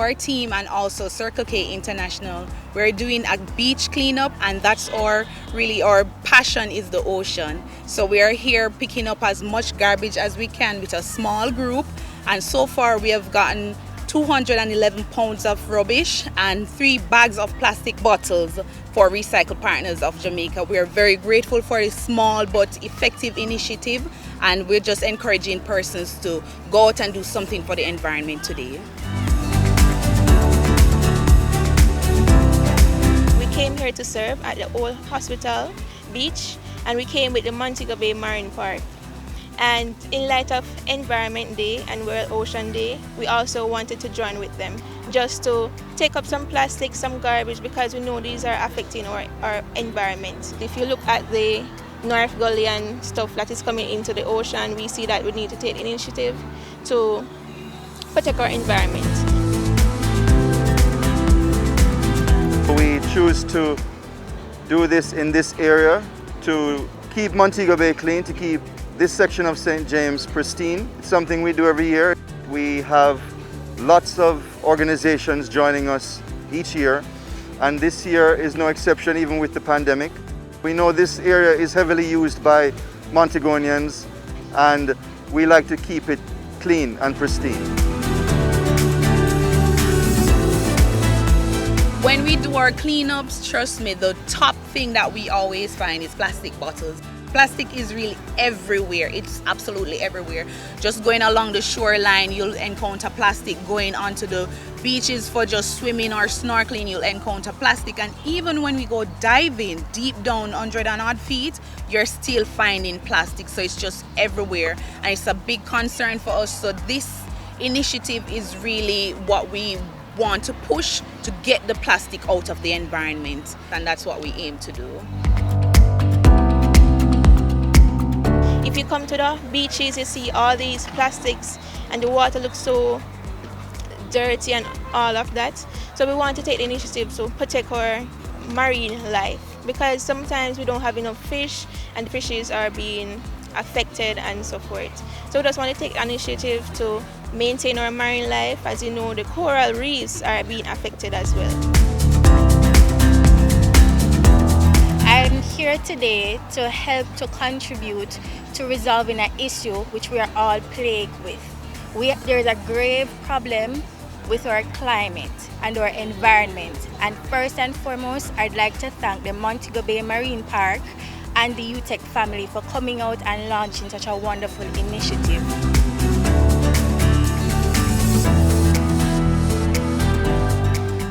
our team and also Circle K International, we're doing a beach cleanup, and that's our passion is the ocean. So we are here picking up as much garbage as we can with a small group, and so far we have gotten 211 pounds of rubbish and 3 bags of plastic bottles for Recycle Partners of Jamaica. We are very grateful for this small but effective initiative, and we're just encouraging persons to go out and do something for the environment today. We came here to serve at the old hospital beach, and we came with the Montego Bay Marine Park. And in light of Environment Day and World Ocean Day, we also wanted to join with them just to take up some plastic, some garbage, because we know these are affecting our environment. If you look at the North Gully and stuff that is coming into the ocean, we see that we need to take initiative to protect our environment. We choose to do this in this area to keep Montego Bay clean, to keep this section of St. James pristine. It's something we do every year. We have lots of organizations joining us each year, and this year is no exception, even with the pandemic. We know this area is heavily used by Montegonians, and we like to keep it clean and pristine. When we do our cleanups, trust me, the top thing that we always find is plastic bottles. Plastic is really everywhere. It's absolutely everywhere. Just going along the shoreline, you'll encounter plastic. Going onto the beaches for just swimming or snorkeling, you'll encounter plastic. And even when we go diving deep down 100 and odd feet, you're still finding plastic. So it's just everywhere, and it's a big concern for us. So this initiative is really what we want to push to get the plastic out of the environment, and that's what we aim to do. If you come to the beaches, you see all these plastics and the water looks so dirty and all of that. So we want to take the initiative to protect our marine life, because sometimes we don't have enough fish and the fishes are being affected and so forth. So we just want to take initiative to maintain our marine life. As you know, the coral reefs are being affected as well. I'm here today to help to contribute to resolving an issue which we are all plagued with. There is a grave problem with our climate and our environment. And first and foremost, I'd like to thank the Montego Bay Marine Park and the UTEC family for coming out and launching such a wonderful initiative.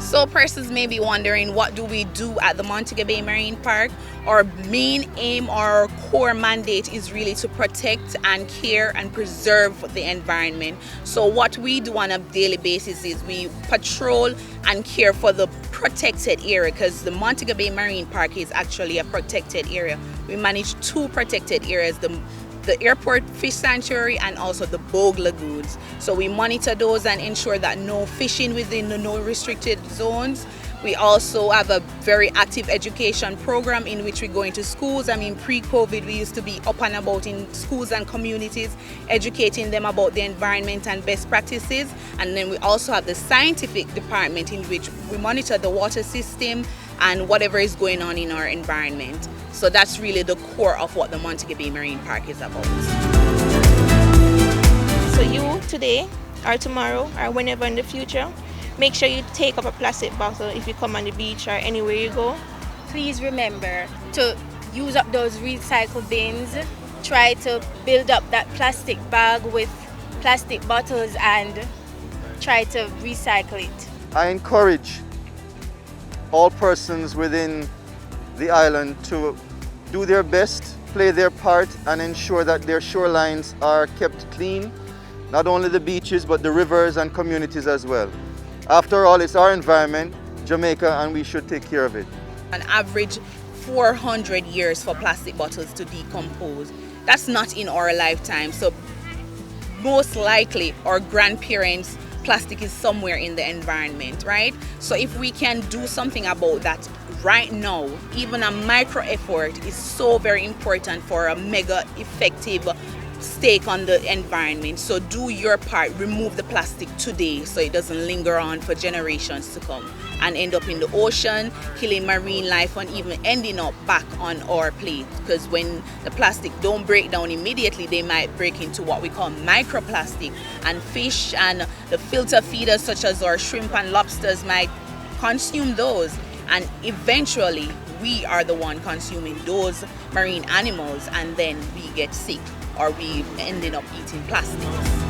So persons may be wondering, what do we do at the Montego Bay Marine Park? Our main aim, our core mandate is really to protect and care and preserve the environment. So what we do on a daily basis is we patrol and care for the protected area, because the Montego Bay Marine Park is actually a protected area. We manage 2 protected areas, the airport fish sanctuary and also the bogue lagoons. So we monitor those and ensure that no fishing within the no restricted zones. We also have a very active education program in which we go into schools. I mean, pre-COVID, we used to be up and about in schools and communities, educating them about the environment and best practices. And then we also have the scientific department in which we monitor the water system and whatever is going on in our environment. So that's really the core of what the Montego Bay Marine Park is about. So you today or tomorrow or whenever in the future, make sure you take up a plastic bottle if you come on the beach or anywhere you go. Please remember to use up those recycle bins. Try to build up that plastic bag with plastic bottles and try to recycle it. I encourage all persons within the island to do their best, play their part, and ensure that their shorelines are kept clean, not only the beaches but the rivers and communities as well. After all, it's our environment, Jamaica, and we should take care of it. An average 400 years for plastic bottles to decompose. That's not in our lifetime. So most likely our grandparents' plastic is somewhere in the environment, right? So if we can do something about that right now, even a micro effort is so very important for a mega effective stake on the environment. So do your part, remove the plastic today so it doesn't linger on for generations to come and end up in the ocean, killing marine life, and even ending up back on our plate. Because when the plastic don't break down immediately, they might break into what we call microplastic, and fish and the filter feeders such as our shrimp and lobsters might consume those, and eventually we are the one consuming those marine animals, and then we get sick or we ended up eating plastics.